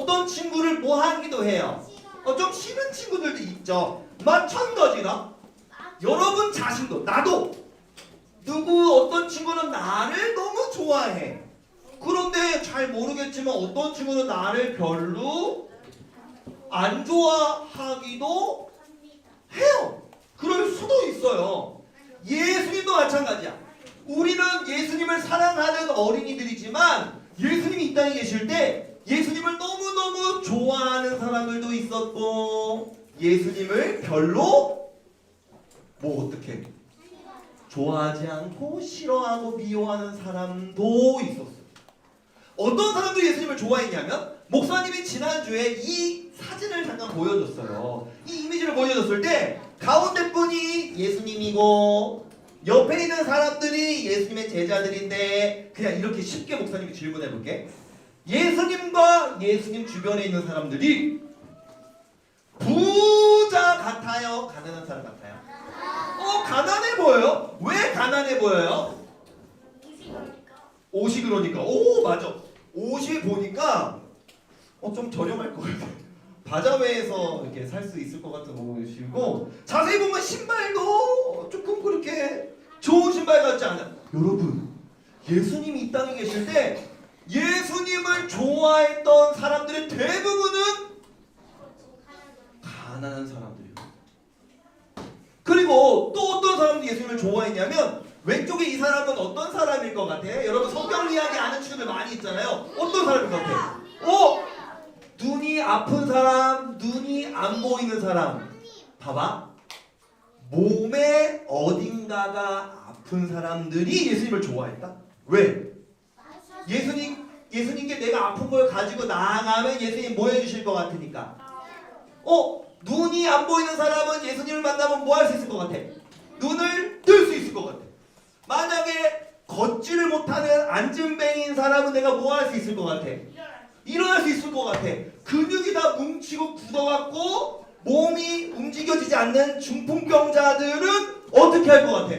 어떤 친구를 뭐 하기도 해요. 좀 싫은 친구들도 있죠. 마찬가지나 여러분 자신도 나도 누구 어떤 친구는 나를 너무 좋아해. 그런데 잘 모르겠지만 어떤 친구는 나를 별로 안 좋아하기도 해요. 그럴 수도 있어요. 예수님도 마찬가지야. 우리는 예수님을 사랑하는 어린이들이지만 예수님이 이 땅에 계실 때 예수님을 너무너무 좋아하는 사람들도 있었고 예수님을 별로 뭐 어떻게 좋아하지 않고 싫어하고 미워하는 사람도 있었어요. 어떤 사람도 예수님을 좋아했냐면 목사님이 지난주에 이 사진을 잠깐 보여줬어요. 이 이미지를 보여줬을 때 가운데 분이 예수님이고 옆에 있는 사람들이 예수님의 제자들인데 그냥 이렇게 쉽게 목사님이 질문해 볼게. 예수님과 예수님 주변에 있는 사람들이 부자 같아요? 가난한 사람 같아요? 가난해 보여요? 왜 가난해 보여요? 옷이 그러니까. 오 맞아. 옷이 보니까 좀 저렴할 것 같아. 바자회에서 이렇게 살 수 있을 것 같은 옷이고 자세히 보면 신발도 조금 그렇게 좋은 신발 같지 않아요? 여러분 예수님이 이 땅에 계실 때 예수님을 좋아했던 사람들의 대부분은 가난한 사람들이에요. 그리고 또 어떤 사람들이 예수님을 좋아했냐면 왼쪽에 이 사람은 어떤 사람일 것 같아? 여러분 성경 이야기 아는 친구들 많이 있잖아요. 어떤 사람일 것 같아? 눈이 아픈 사람, 눈이 안 보이는 사람. 봐봐. 몸에 어딘가가 아픈 사람들이 예수님을 좋아했다? 왜? 예수님께 내가 아픈 걸 가지고 나아가면 예수님 뭐 해주실 것 같으니까. 눈이 안 보이는 사람은 예수님을 만나면 뭐 할 수 있을 것 같아? 눈을 뜰 수 있을 것 같아. 만약에 걷지를 못하는 안진뱅이인 사람은 내가 뭐 할 수 있을 것 같아? 일어날 수 있을 것 같아. 근육이 다 뭉치고 굳어갖고 몸이 움직여지지 않는 중풍병자들은 어떻게 할 것 같아?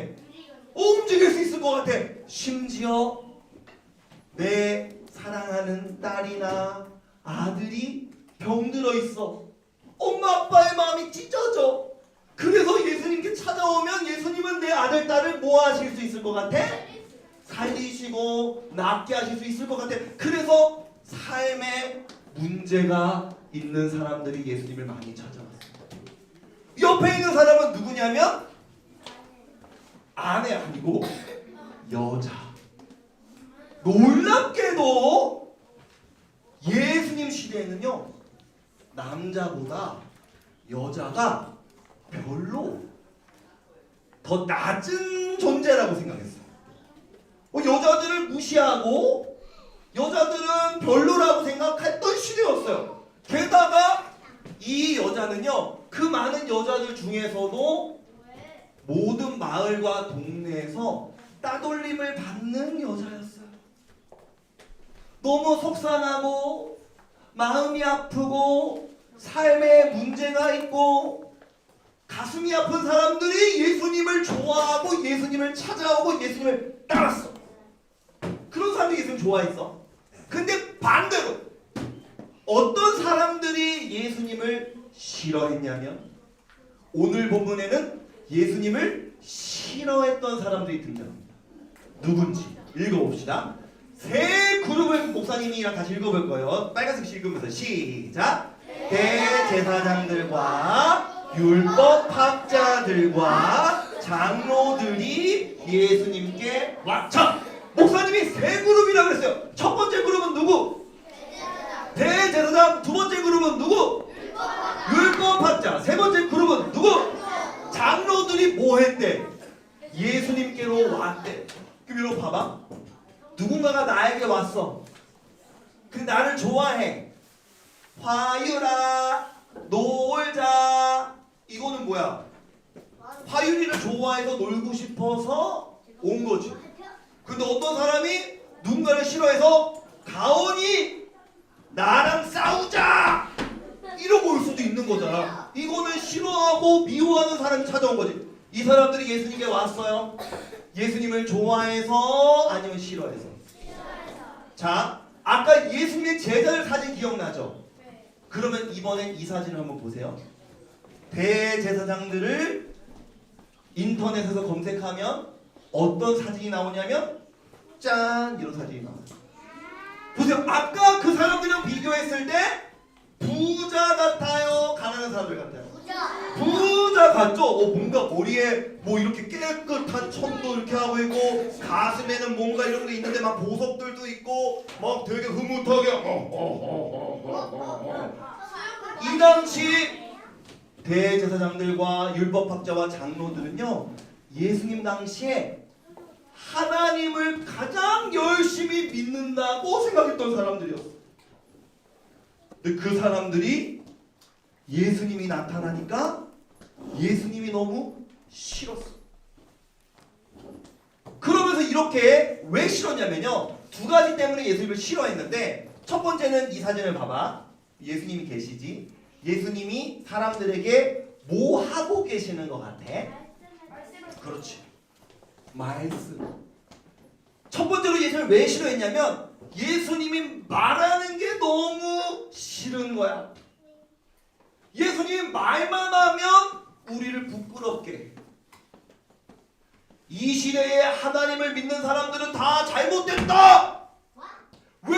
움직일 수 있을 것 같아. 심지어 내 사랑하는 딸이나 아들이 병들어 있어. 엄마 아빠의 마음이 찢어져. 그래서 예수님께 찾아오면 예수님은 내 아들 딸을 뭐 하실 수 있을 것 같아? 살리시고 낫게 하실 수 있을 것 같아. 그래서 삶에 문제가 있는 사람들이 예수님을 많이 찾아왔어요. 옆에 있는 사람은 누구냐면 아내 아니고 여자. 놀랍게도 예수님 시대에는요 남자보다 여자가 별로 더 낮은 존재라고 생각했어요. 여자들을 무시하고 여자들은 별로라고 생각했던 시대였어요. 게다가 이 여자는요 그 많은 여자들 중에서도 모든 마을과 동네에서 따돌림을 받는 여자였어요. 너무 속상하고 마음이 아프고 삶에 문제가 있고 가슴이 아픈 사람들이 예수님을 좋아하고 예수님을 찾아오고 예수님을 따랐어. 그런 사람들이 예수님 좋아했어. 근데 반대로 어떤 사람들이 예수님을 싫어했냐면 오늘 본문에는 예수님을 싫어했던 사람들이 등장합니다. 누군지 읽어봅시다. 세 그룹을 목사님이랑 같이 읽어볼 거예요. 빨간색 읽으면서 시작. 대제사장들과 율법학자들과 장로들이 예수님께 왔죠. 목사님이 세 그룹이라고 그랬어요. 첫 번째 그룹은 누구? 대제사장. 두 번째 그룹은 누구? 율법학자. 세 번째 그룹은 누구? 장로들이 뭐 했대? 예수님께로 왔대. 그럼 여러분 봐봐. 누군가가 나에게 왔어. 근데 나를 좋아해. 화유라 놀자. 이거는 뭐야? 화유리를 좋아해서 놀고 싶어서 온 거지. 근데 어떤 사람이 누군가를 싫어해서 가온이 나랑 싸우자 이러고 올 수도 있는 거잖아. 이거는 싫어하고 미워하는 사람이 찾아온 거지. 이 사람들이 예수님께 왔어요. 예수님을 좋아해서 아니면 싫어해서? 자, 아까 예수님의 제자들 사진 기억나죠? 그러면 이번엔 이 사진을 한번 보세요. 대제사장들을 인터넷에서 검색하면 어떤 사진이 나오냐면 짠! 이런 사진이 나와요. 보세요. 아까 그 사람들이랑 비교했을 때 부자 같아요? 가난한 사람들 같아요? 부자 같죠? 뭔가 머리에 뭐 이렇게 깨끗한 천도 이렇게 하고 있고 가슴에는 뭔가 이런 게 있는데 막 보석들도 있고 막 되게 흐뭇하게 이 당시 대제사장들과 율법학자와 장로들은요 예수님 당시에 하나님을 가장 열심히 믿는다고 생각했던 사람들이었어요. 근데 그 사람들이 예수님이 나타나니까 예수님이 너무 싫었어. 그러면서 이렇게 왜 싫었냐면요. 두 가지 때문에 예수님을 싫어했는데 첫 번째는 이 사진을 봐봐. 예수님이 계시지. 예수님이 사람들에게 뭐 하고 계시는 것 같아? 그렇지. 말씀. 첫 번째로 예수님을 왜 싫어했냐면 예수님이 말하는 게 너무 싫은 거야. 예수님이 말만 하면 우리를 부끄럽게 해. 이 시대에 하나님을 믿는 사람들은 다 잘못됐다. 왜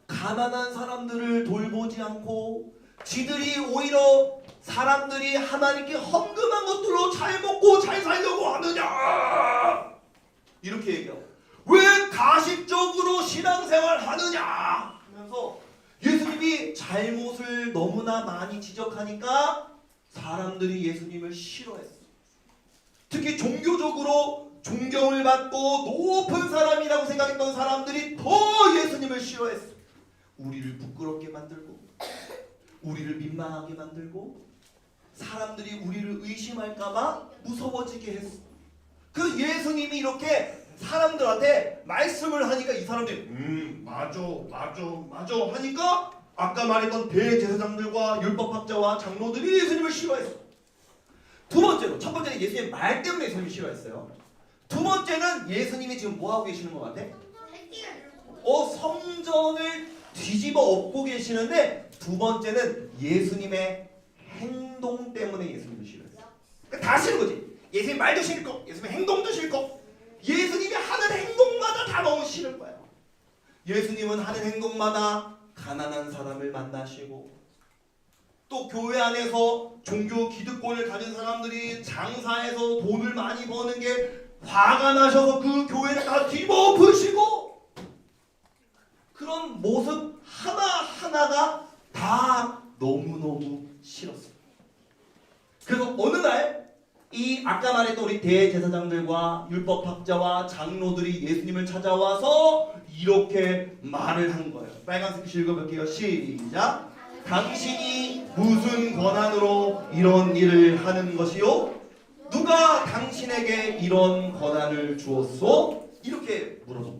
가난한 사람들을 돌보지 않고 지들이 오히려 사람들이 하나님께 헌금한 것들로 잘 먹고 잘 살려고 하느냐 이렇게 얘기하고 왜 가식적으로 신앙생활 하느냐 하면서 예수님이 잘못을 너무나 많이 지적하니까 사람들이 예수님을 싫어했어. 특히 종교적으로 존경을 받고 높은 사람이라고 생각했던 사람들이 더 예수님을 싫어했어. 우리를 부끄럽게 만들고 우리를 민망하게 만들고 사람들이 우리를 의심할까봐 무서워지게 했어. 그 예수님이 이렇게 사람들한테 말씀을 하니까 이 사람들이 맞아 하니까 아까 말했던 대제사장들과 율법학자와 장로들이 예수님을 싫어했어. 두 번째로, 첫 번째는 예수님의 말 때문에 예수님을 싫어했어요. 두 번째는 예수님이 지금 뭐 하고 계시는 것 같아? 성전을 뒤집어 엎고 계시는데 두 번째는 예수님의 행동 때문에 예수님을 싫어했어요. 그러니까 다 싫은 거지. 예수님 말도 싫고 예수님의 행동도 싫고 예수님이 하는 행동마다 다 너무 싫은 거예요. 예수님은 하는 행동마다 가난한 사람을 만나시고 또 교회 안에서 종교 기득권을 가진 사람들이 장사해서 돈을 많이 버는 게 화가 나셔서 그 교회를 다 뒤엎으시고 그런 모습 하나하나가 다 너무너무 싫었어요. 그래서 어느 날 이 아까 말했던 우리 대제사장들과 율법학자와 장로들이 예수님을 찾아와서 이렇게 말을 한 거예요. 빨간색 글씨 읽어볼게요. 시작. 당신이 무슨 권한으로 이런 일을 하는 것이요? 누가 당신에게 이런 권한을 주었소? 이렇게 물어줘.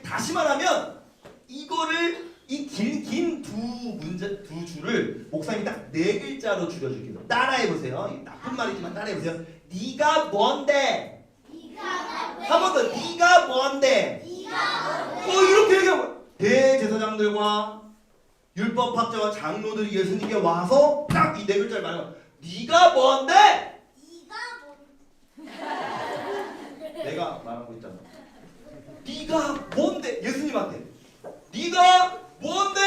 다시 말하면 이거를 이 긴 두 줄을 목사님이 딱 4글자로 줄여줄게요. 따라해보세요. 나쁜 말이지만 따라해보세요. 네가 뭔데? 한 번 더. 네가 뭔데? 이렇게 얘기하고 대제사장들과 율법학자와 장로들이 예수님께 와서 딱 이 4글자를 말하면 네가 뭔데? 내가 말하고 있잖아. 네가 뭔데? 예수님한테 네가 뭔데?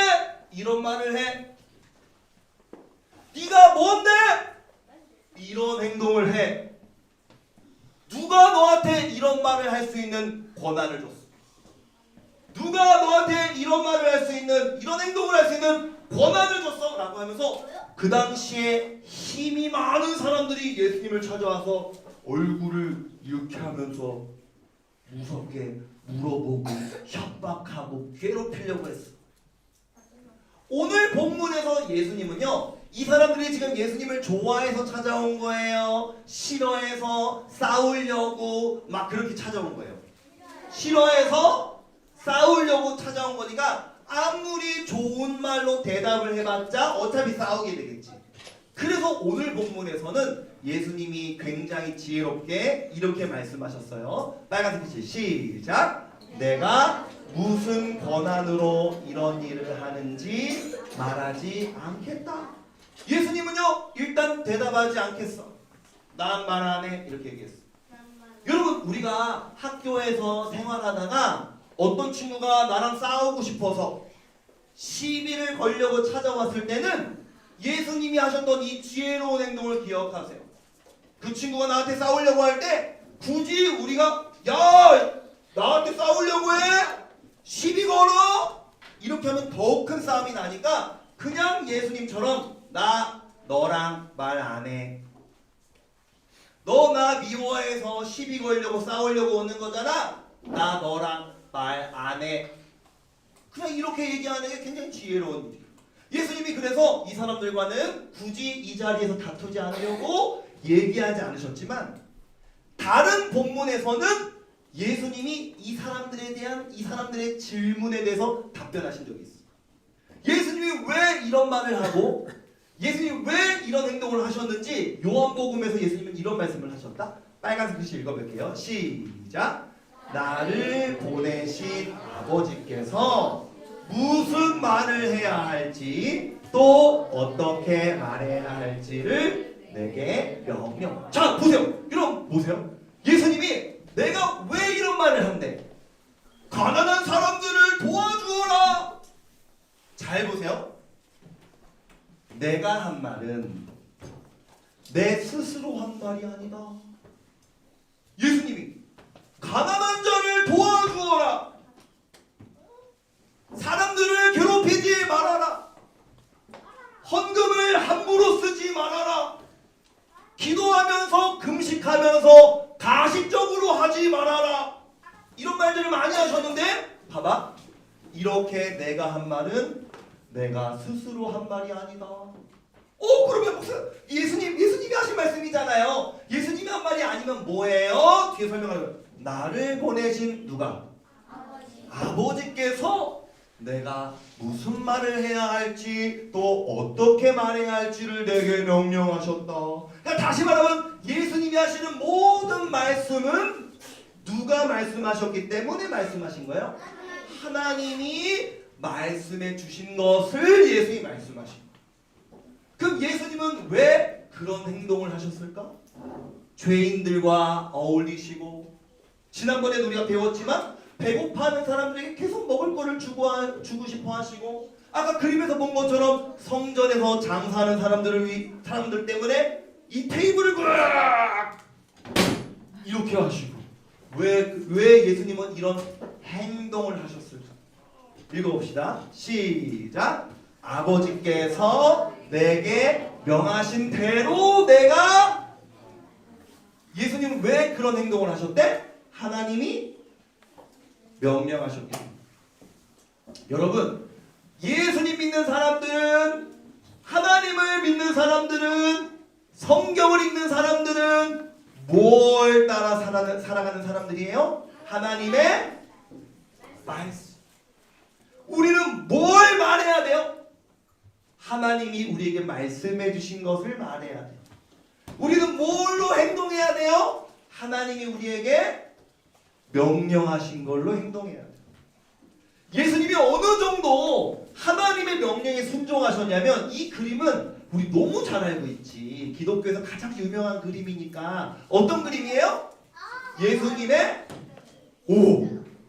이런 말을 해. 네가 뭔데? 이런 행동을 해. 누가 너한테 이런 말을 할 수 있는 권한을 줬어? 누가 너한테 이런 말을 할 수 있는 이런 행동을 할 수 있는 권한을 줬어? 라고 하면서 그 당시에 힘이 많은 사람들이 예수님을 찾아와서 얼굴을 이렇게 하면서 무섭게 물어보고 협박하고 괴롭히려고 했어. 오늘 본문에서 예수님은요 이 사람들이 지금 예수님을 좋아해서 찾아온 거예요? 싫어해서 싸우려고 막 그렇게 찾아온 거예요? 싫어해서 싸우려고 찾아온 거니까 아무리 좋은 말로 대답을 해봤자 어차피 싸우게 되겠지. 그래서 오늘 본문에서는 예수님이 굉장히 지혜롭게 이렇게 말씀하셨어요. 빨간색 글씨 시작. 내가 무슨 권한으로 이런 일을 하는지 말하지 않겠다. 예수님은요 일단 대답하지 않겠어. 난 말 안 해. 이렇게 얘기했어. 여러분 우리가 학교에서 생활하다가 어떤 친구가 나랑 싸우고 싶어서 시비를 걸려고 찾아왔을 때는 예수님이 하셨던 이 지혜로운 행동을 기억하세요. 그 친구가 나한테 싸우려고 할 때 굳이 우리가 야 나한테 싸우려고 해? 시비 걸어? 이렇게 하면 더욱 큰 싸움이 나니까 그냥 예수님처럼 나 너랑 말 안 해. 너 나 미워해서 시비 걸려고 싸우려고 오는 거잖아. 나 너랑 말 안 해. 그냥 이렇게 얘기하는 게 굉장히 지혜로운 일이에요. 예수님이 그래서 이 사람들과는 굳이 이 자리에서 다투지 않으려고 얘기하지 않으셨지만 다른 본문에서는 예수님이 이 사람들에 대한 이 사람들의 질문에 대해서 답변하신 적이 있어요. 예수님이 왜 이런 말을 하고 예수님이 왜 이런 행동을 하셨는지 요한복음에서 예수님은 이런 말씀을 하셨다. 빨간색 글씨 읽어볼게요. 시작. 나를 보내신 아버지께서 무슨 말을 해야 할지 또 어떻게 말해야 할지를 내게 명령. 자 보세요. 여러분 보세요. 예수님이 내가 왜 이런 말을 한대? 가난한 사람들을 도와주어라. 잘 보세요. 내가 한 말은 내 스스로 한 말이 아니다. 예수님이 가난한 자를 도와주어라. 사람들을 괴롭히지 말아라. 헌금을 함부로 쓰지 말아라. 기도하면서 금식하면서 가식적으로 하지 말아라. 이런 말들을 많이 하셨는데 봐봐. 이렇게 내가 한 말은 내가 스스로 한 말이 아니다. 그러면 무슨 예수님이 하신 말씀이잖아요. 예수님이 한 말이 아니면 뭐예요? 뒤에 설명하는 나를 보내신 누가? 아버지께서 내가 무슨 말을 해야 할지 또 어떻게 말해야 할지를 내게 명령하셨다. 그러니까 다시 말하면 예수님이 하시는 모든 말씀은 누가 말씀하셨기 때문에 말씀하신 거예요? 하나님이 말씀해 주신 것을 예수님이 말씀하신 거예요. 그럼 예수님은 왜 그런 행동을 하셨을까? 죄인들과 어울리시고 지난번에 우리가 배웠지만 배고파하는 사람들에게 계속 먹을 거를 주고 싶어 하시고 아까 그림에서 본 것처럼 성전에서 장사하는 사람들 때문에 이 테이블을 이렇게 하시고 왜 예수님은 이런 행동을 하셨을까? 읽어봅시다. 시작. 아버지께서 내게 명하신 대로 내가 예수님은 왜 그런 행동을 하셨대? 하나님이 명령하셨기 때문에. 여러분 예수님 믿는 사람들은 하나님을 믿는 사람들은 성경을 읽는 사람들은 뭘 따라 살아가는 사람들이에요? 하나님의 말씀. 우리는 뭘 말해야 돼요? 하나님이 우리에게 말씀해 주신 것을 말해야 돼요. 우리는 뭘로 행동해야 돼요? 하나님이 우리에게 명령하신 걸로 행동해야 돼요. 예수님이 어느 정도 하나님의 명령에 순종하셨냐면 이 그림은 우리 너무 잘 알고 있지. 기독교에서 가장 유명한 그림이니까. 어떤 그림이에요? 예수님의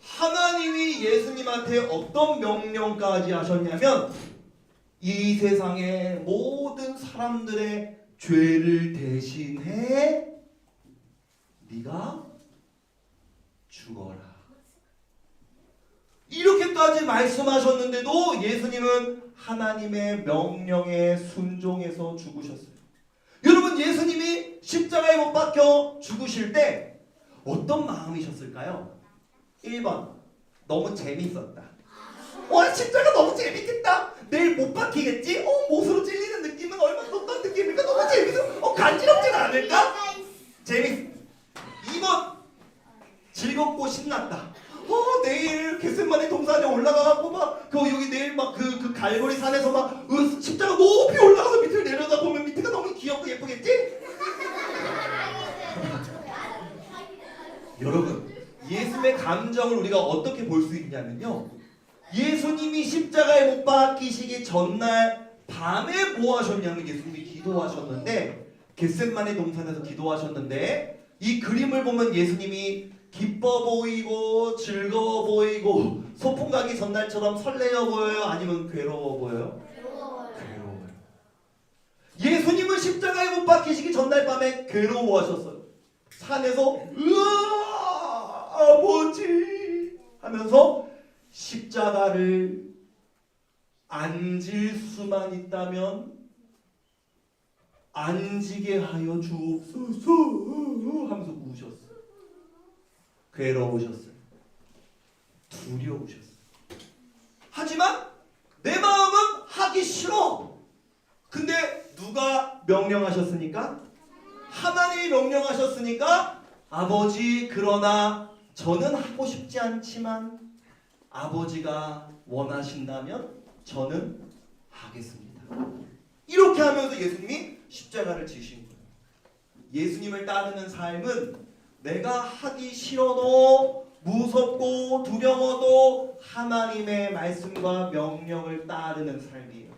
하나님이 예수님한테 어떤 명령까지 하셨냐면 이 세상의 모든 사람들의 죄를 대신해 네가 죽어라. 이렇게까지 말씀하셨는데도 예수님은 하나님의 명령에 순종해서 죽으셨어요. 여러분 예수님이 십자가에 못 박혀 죽으실 때 어떤 마음이셨을까요? 1번 너무 재밌었다. 와 십자가 너무 재밌겠다. 내일 못 박히겠지? 못으로 찔리는 느낌은 얼마나 어떤 느낌일까? 너무 재밌어. 간지럽지는 않을까? 재밌. 2번 즐겁고 신났다. 내일 겟세마네 동산에 올라가갖고 막 여기 내일 막 그 갈보리 산에서 막 십자가 높이 올라가서 밑을 내려다 보면 밑에가 너무 귀엽고 예쁘겠지? 여러분 예수님의 감정 과정을 우리가 어떻게 볼 수 있냐면요. 예수님이 십자가에 못 박히시기 전날 밤에 뭐 하셨냐면 예수님이 기도하셨는데 겟셋마네 동산에서 기도하셨는데 이 그림을 보면 예수님이 기뻐 보이고 즐거워 보이고 소풍 가기 전날처럼 설레어 보여요? 아니면 괴로워 보여요? 괴로워요. 예수님은 십자가에 못 박히시기 전날 밤에 괴로워하셨어요. 산에서 으아 아버지 하면서 십자가를 안 질 수만 있다면 안 지게 하여 주옵소서 하면서 우셨어요. 괴로우셨어요. 두려우셨어요. 하지만 내 마음은 하기 싫어. 근데 누가 명령하셨습니까? 하나님이 명령하셨으니까 아버지 그러나 저는 하고 싶지 않지만 아버지가 원하신다면 저는 하겠습니다. 이렇게 하면서 예수님이 십자가를 지신 거예요. 예수님을 따르는 삶은 내가 하기 싫어도 무섭고 두려워도 하나님의 말씀과 명령을 따르는 삶이에요.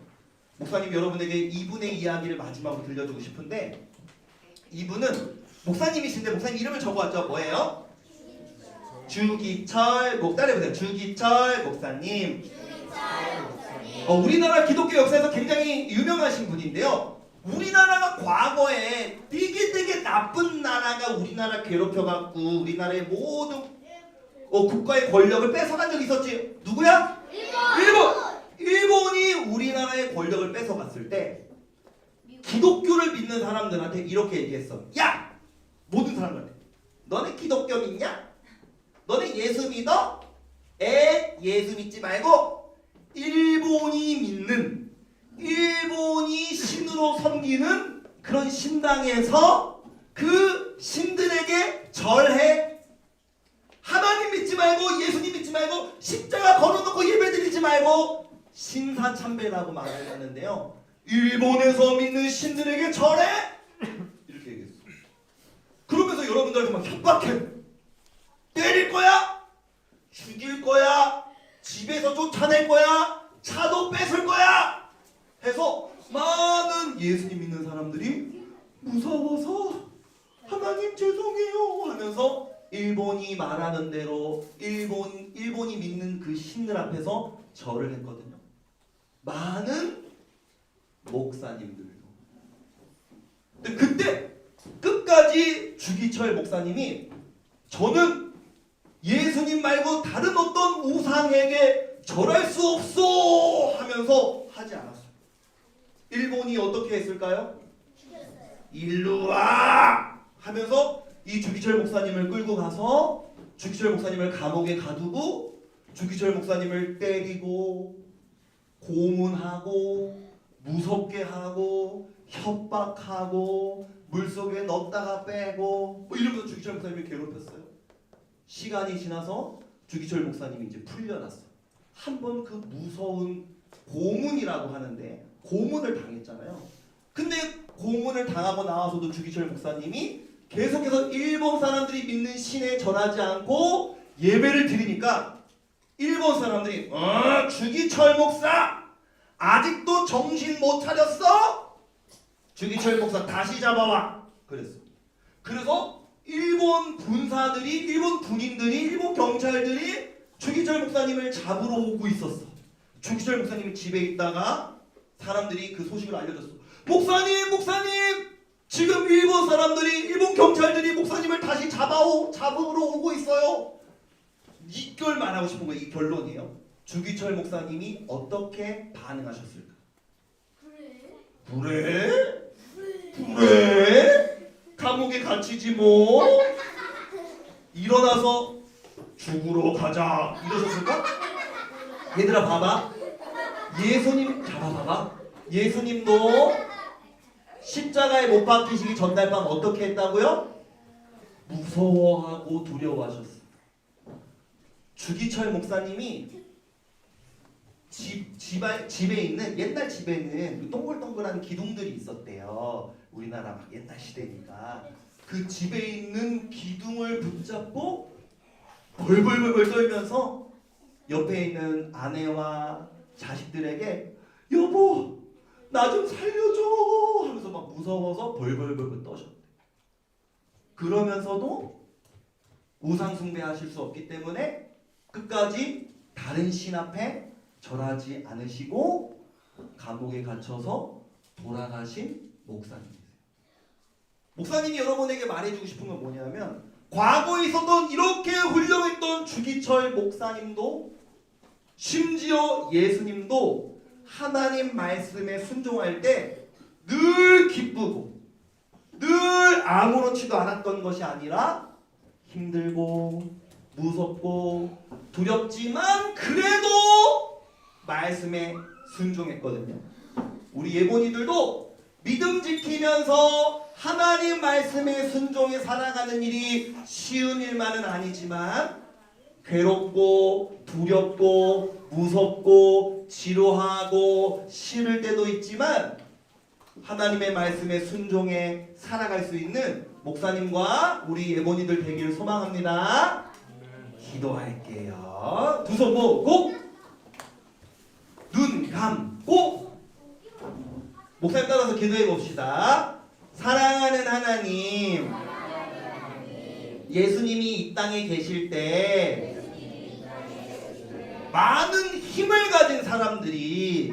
목사님 여러분에게 이분의 이야기를 마지막으로 들려주고 싶은데 이분은 목사님이신데 목사님 이름을 적어왔죠. 뭐예요? 주기철 따라해보세요. 주기철 목사님. 우리나라 기독교 역사에서 굉장히 유명하신 분인데요. 우리나라가 과거에 되게 나쁜 나라가 우리나라 괴롭혀갖고 우리나라의 모든 국가의 권력을 뺏어간 적이 있었지. 누구야? 일본! 일본이 우리나라의 권력을 뺏어갔을 때 기독교를 믿는 사람들한테 이렇게 얘기했어. 야! 모든 사람들한테 너네 기독교 믿냐? 너네 예수 믿어? 예수 믿지 말고 일본이 신으로 섬기는 그런 신당에서 그 신들에게 절해. 하나님 믿지 말고 예수님 믿지 말고 십자가 걸어놓고 예배드리지 말고 신사참배라고 말을 하는데요. 일본에서 믿는 신들에게 절해? 이렇게 얘기했어. 그러면서 여러분들한테 막 협박해. 때릴 거야? 죽일 거야? 집에서 쫓아낼 거야? 차도 뺏을 거야? 해서 많은 예수님 믿는 사람들이 무서워서 하나님 죄송해요 하면서 일본이 말하는 대로 일본이 믿는 그 신들 앞에서 절을 했거든요. 많은 목사님들도. 근데 그때 끝까지 주기철 목사님이 저는 예수님 말고 다른 어떤 우상에게 절할 수 없어 하면서 하지 않았어요. 일본이 어떻게 했을까요? 일로 와 하면서 이 주기철 목사님을 끌고 가서 주기철 목사님을 감옥에 가두고 주기철 목사님을 때리고 고문하고 무섭게 하고 협박하고 물속에 넣었다가 빼고 뭐 이러면서 주기철 목사님을 괴롭혔어요. 시간이 지나서 주기철 목사님이 이제 풀려났어. 한번 그 무서운 고문이라고 하는데 고문을 당했잖아요. 근데 고문을 당하고 나와서도 주기철 목사님이 계속해서 일본 사람들이 믿는 신에 절하지 않고 예배를 드리니까 일본 사람들이 주기철 목사 아직도 정신 못 차렸어? 주기철 목사 다시 잡아와 그랬어. 그래서 일본 군사들이 일본 군인들이 일본 경찰들이 주기철 목사님을 잡으러 오고 있었어. 주기철 목사님이 집에 있다가 사람들이 그 소식을 알려줬어. 목사님 지금 일본 사람들이 일본 경찰들이 목사님을 다시 잡으러 오고 있어요. 이걸 말하고 싶은 거예요. 이 결론이에요. 주기철 목사님이 어떻게 반응하셨을까? 그래? 감옥에 갇히지 뭐. 일어나서 죽으러 가자 이러셨을까? 얘들아 봐봐. 예수님 잡아봐봐. 예수님도 십자가에 못 박히시기 전날 밤 어떻게 했다고요? 무서워하고 두려워하셨어. 주기철 목사님이 집에 있는 옛날 집에는 동글동글한 기둥들이 있었대요. 우리나라 막 옛날 시대니까 그 집에 있는 기둥을 붙잡고 벌벌벌벌 떨면서 옆에 있는 아내와 자식들에게 여보 나 좀 살려줘 하면서 막 무서워서 벌벌벌벌 떠셨대. 그러면서도 우상 숭배하실 수 없기 때문에 끝까지 다른 신 앞에 절하지 않으시고 감옥에 갇혀서 돌아가신 목사님이세요. 목사님이 여러분에게 말해주고 싶은 건 뭐냐면 과거에 있었던 이렇게 훌륭했던 주기철 목사님도 심지어 예수님도 하나님 말씀에 순종할 때 늘 기쁘고 늘 아무렇지도 않았던 것이 아니라 힘들고 무섭고 두렵지만 그래도 말씀에 순종했거든요. 우리 예본이들도 믿음 지키면서 하나님 말씀에 순종해 살아가는 일이 쉬운 일만은 아니지만 괴롭고 두렵고 무섭고 지루하고 싫을 때도 있지만 하나님의 말씀에 순종해 살아갈 수 있는 목사님과 우리 예본이들 되기를 소망합니다. 기도할게요. 두 손 모으고 눈 감고 목사님 따라서 기도해 봅시다. 사랑하는 하나님, 예수님이 이 땅에 계실 때 많은 힘을 가진 사람들이